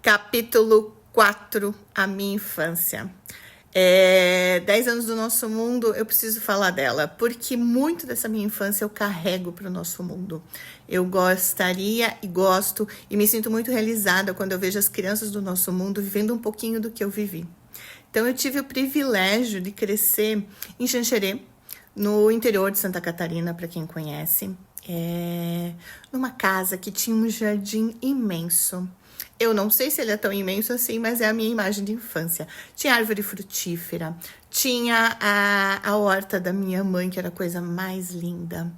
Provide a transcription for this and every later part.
Capítulo 4, a minha infância. 10 anos do nosso mundo, eu preciso falar dela, porque muito dessa minha infância eu carrego para o nosso mundo. Eu gostaria e gosto e me sinto muito realizada quando eu vejo as crianças do nosso mundo vivendo um pouquinho do que eu vivi. Então eu tive o privilégio de crescer em Xanxerê, no interior de Santa Catarina, para quem conhece, numa casa que tinha um jardim imenso. Eu não sei se ele é tão imenso assim, mas é a minha imagem de infância. Tinha árvore frutífera, tinha a horta da minha mãe, que era a coisa mais linda.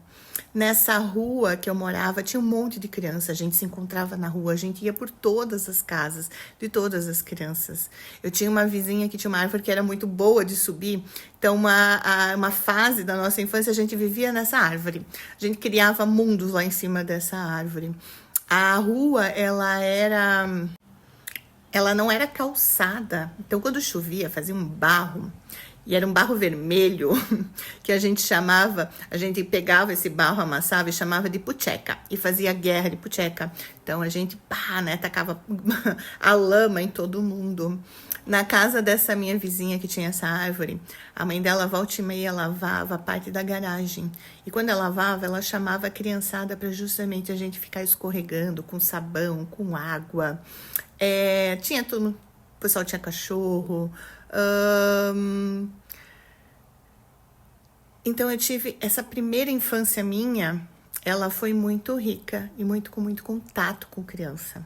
Nessa rua que eu morava, tinha um monte de criança. A gente se encontrava na rua, a gente ia por todas as casas de todas as crianças. Eu tinha uma vizinha que tinha uma árvore que era muito boa de subir. Então, uma fase da nossa infância, a gente vivia nessa árvore. A gente criava mundos lá em cima dessa árvore. A rua, ela não era calçada. Então, quando chovia, fazia um barro. E era um barro vermelho, que a gente pegava esse barro, amassava e chamava de pucheca. E fazia guerra de pucheca. Então, a gente, tacava a lama em todo mundo. Na casa dessa minha vizinha que tinha essa árvore, a mãe dela, volta e meia, lavava a parte da garagem. E quando ela lavava, ela chamava a criançada para justamente a gente ficar escorregando com sabão, com água. Tinha tudo. O pessoal tinha cachorro. Então eu tive essa primeira infância minha, ela foi muito rica e com muito contato com criança.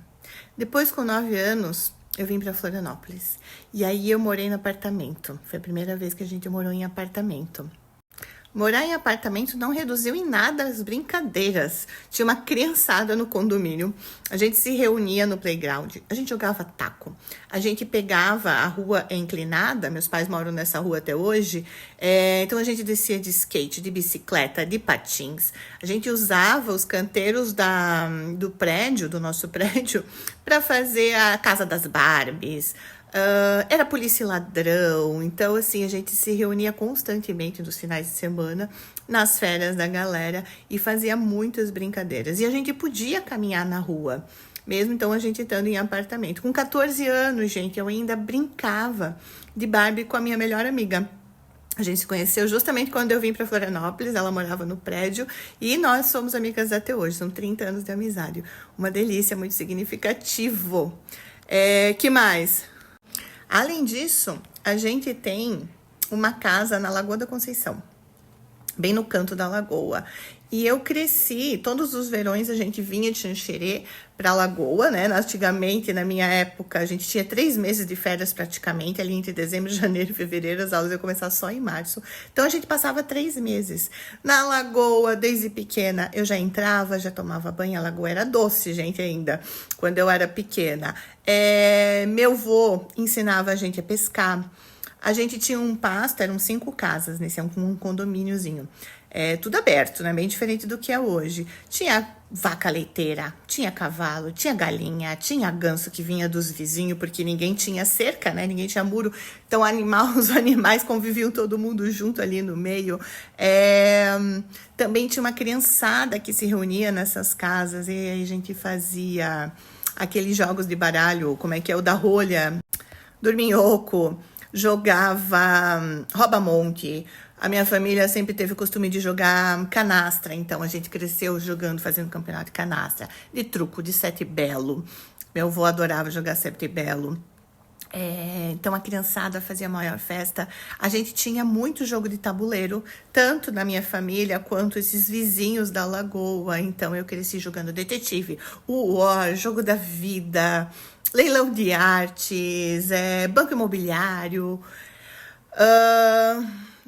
Depois, com 9 anos, eu vim para Florianópolis. E aí eu morei no apartamento. Foi a primeira vez que a gente morou em apartamento. Morar em apartamento não reduziu em nada as brincadeiras. Tinha uma criançada no condomínio. A gente se reunia no playground. A gente jogava taco. A gente pegava, a rua inclinada. Meus pais moram nessa rua até hoje. Então a gente descia de skate, de bicicleta, de patins. A gente usava os canteiros do nosso prédio, para fazer a casa das Barbies. Era polícia e ladrão. Então, assim, a gente se reunia constantemente nos finais de semana, nas férias da galera, e fazia muitas brincadeiras. E a gente podia caminhar na rua, mesmo então a gente estando em apartamento. Com 14 anos, gente, eu ainda brincava de Barbie com a minha melhor amiga. A gente se conheceu justamente quando eu vim para Florianópolis, ela morava no prédio, e nós somos amigas até hoje, são 30 anos de amizade. Uma delícia, muito significativo. Que mais? Além disso, a gente tem uma casa na Lagoa da Conceição, bem no canto da lagoa. E eu cresci, todos os verões a gente vinha de Xanxerê para a Lagoa, né? Antigamente, na minha época, a gente tinha 3 meses de férias praticamente, ali entre dezembro, janeiro e fevereiro, as aulas iam começar só em março. Então, a gente passava 3 meses na Lagoa, desde pequena. Eu já entrava, já tomava banho, a Lagoa era doce, gente, ainda, quando eu era pequena. Meu vô ensinava a gente a pescar. A gente tinha um pasto, eram 5 casas, nesse um condomíniozinho. Tudo aberto, né? Bem diferente do que é hoje. Tinha vaca leiteira, tinha cavalo, tinha galinha, tinha ganso que vinha dos vizinhos, porque ninguém tinha cerca, né? Ninguém tinha muro. Então, os animais conviviam todo mundo junto ali no meio. Também tinha uma criançada que se reunia nessas casas e aí a gente fazia aqueles jogos de baralho, como é que é? O da rolha, dorminhoco, jogava rouba-monte. A minha família sempre teve o costume de jogar canastra, então a gente cresceu jogando, fazendo campeonato de canastra, de truco, de sete belo. Meu avô adorava jogar sete belo. Então a criançada fazia a maior festa. A gente tinha muito jogo de tabuleiro, tanto na minha família quanto esses vizinhos da lagoa. Então eu cresci jogando detetive, o War, jogo da vida, leilão de artes, banco imobiliário.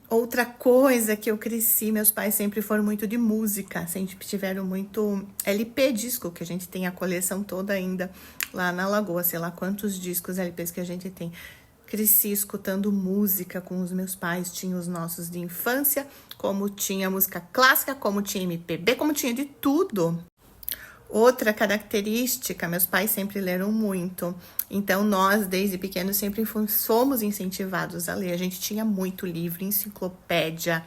Outra coisa que eu cresci, meus pais sempre foram muito de música, sempre tiveram muito LP disco, que a gente tem a coleção toda ainda lá na Lagoa, sei lá quantos discos LPs que a gente tem. Cresci escutando música com os meus pais, tinha os nossos de infância, como tinha música clássica, como tinha MPB, como tinha de tudo. Outra característica, meus pais sempre leram muito, então nós, desde pequenos, sempre fomos incentivados a ler. A gente tinha muito livro, enciclopédia,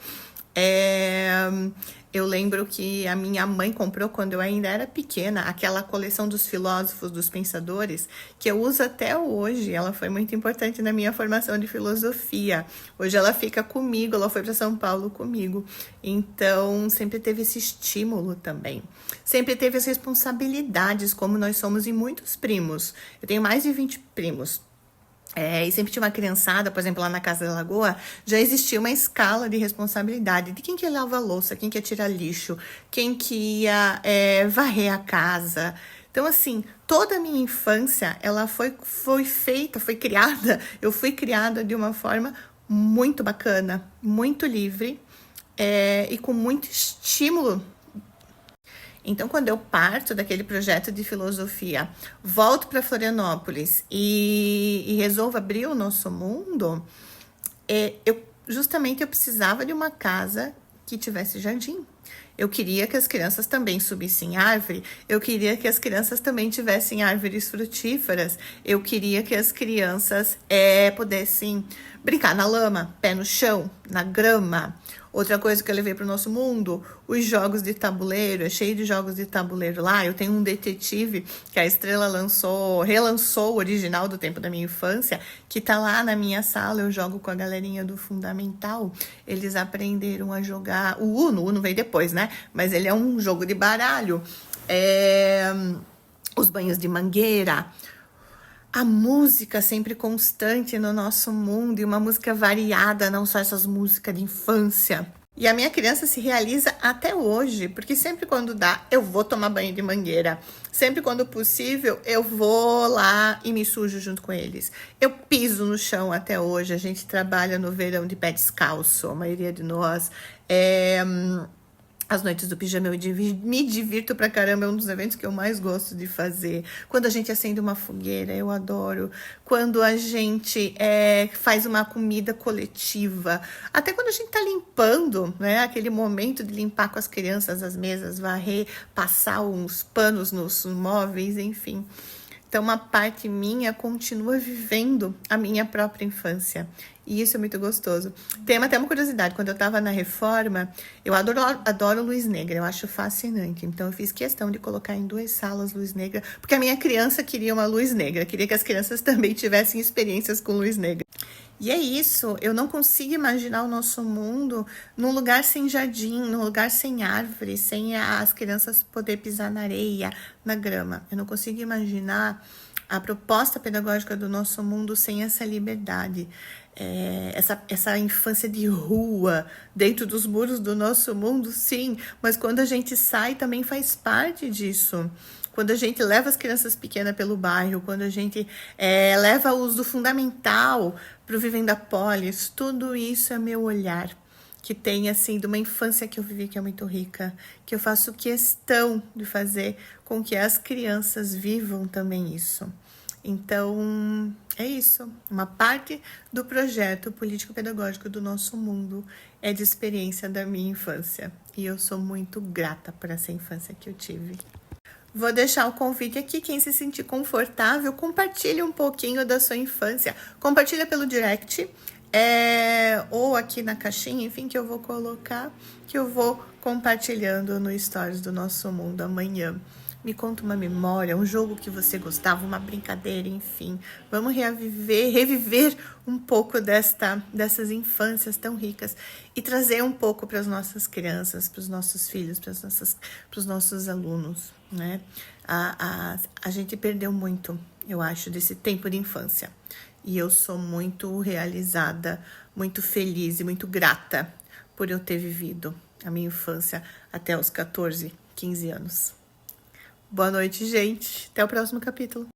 Eu lembro que a minha mãe comprou quando eu ainda era pequena, aquela coleção dos filósofos, dos pensadores, que eu uso até hoje. Ela foi muito importante na minha formação de filosofia. Hoje ela fica comigo, ela foi para São Paulo comigo. Então, sempre teve esse estímulo também. Sempre teve as responsabilidades, como nós somos em muitos primos. Eu tenho mais de 20 primos. E sempre tinha uma criançada, por exemplo, lá na Casa da Lagoa, já existia uma escala de responsabilidade de quem que ia lavar a louça, quem que ia tirar lixo, quem que ia varrer a casa. Então, assim, toda a minha infância, ela foi feita, foi criada, eu fui criada de uma forma muito bacana, muito livre e com muito estímulo. Então, quando eu parto daquele projeto de filosofia, volto para Florianópolis e resolvo abrir o nosso mundo, justamente eu precisava de uma casa que tivesse jardim. Eu queria que as crianças também subissem árvore, eu queria que as crianças também tivessem árvores frutíferas, eu queria que as crianças pudessem brincar na lama, pé no chão, na grama. Outra coisa que eu levei para o nosso mundo, os jogos de tabuleiro, é cheio de jogos de tabuleiro lá. Eu tenho um detetive que a Estrela relançou o original do tempo da minha infância, que tá lá na minha sala. Eu jogo com a galerinha do Fundamental. Eles aprenderam a jogar o Uno veio depois, né? Mas ele é um jogo de baralho. Os banhos de mangueira. A música sempre constante no nosso mundo e uma música variada, não só essas músicas de infância. E a minha criança se realiza até hoje, porque sempre quando dá, eu vou tomar banho de mangueira. Sempre quando possível, eu vou lá e me sujo junto com eles. Eu piso no chão até hoje, a gente trabalha no verão de pé descalço, a maioria de nós. As noites do pijama eu me divirto pra caramba, é um dos eventos que eu mais gosto de fazer. Quando a gente acende uma fogueira, eu adoro. Quando a gente faz uma comida coletiva. Até quando a gente tá limpando, né? Aquele momento de limpar com as crianças as mesas, varrer, passar uns panos nos móveis, enfim. Então, uma parte minha continua vivendo a minha própria infância. E isso é muito gostoso. Tem até uma curiosidade. Quando eu estava na reforma, eu adoro luz negra. Eu acho fascinante. Então, eu fiz questão de colocar em 2 salas luz negra. Porque a minha criança queria uma luz negra. Queria que as crianças também tivessem experiências com luz negra. E é isso, eu não consigo imaginar o nosso mundo num lugar sem jardim, num lugar sem árvore, sem as crianças poder pisar na areia, na grama. Eu não consigo imaginar a proposta pedagógica do nosso mundo sem essa liberdade. Essa infância de rua, dentro dos muros do nosso mundo, sim, mas quando a gente sai também faz parte disso. Quando a gente leva as crianças pequenas pelo bairro, quando a gente leva os do fundamental para o Vivenda Polis, tudo isso é meu olhar, que tem, assim, de uma infância que eu vivi que é muito rica, que eu faço questão de fazer com que as crianças vivam também isso. Então, é isso. Uma parte do projeto político-pedagógico do nosso mundo é de experiência da minha infância. E eu sou muito grata por essa infância que eu tive. Vou deixar o convite aqui, quem se sentir confortável, compartilhe um pouquinho da sua infância. Compartilha pelo direct, ou aqui na caixinha, enfim, que eu vou colocar, que eu vou compartilhando no Stories do Nosso Mundo amanhã. Me conta uma memória, um jogo que você gostava, uma brincadeira, enfim. Vamos reviver um pouco dessas infâncias tão ricas e trazer um pouco para as nossas crianças, para os nossos filhos, para os nossos alunos, né? A gente perdeu muito, eu acho, desse tempo de infância. E eu sou muito realizada, muito feliz e muito grata por eu ter vivido a minha infância até os 14, 15 anos. Boa noite, gente. Até o próximo capítulo.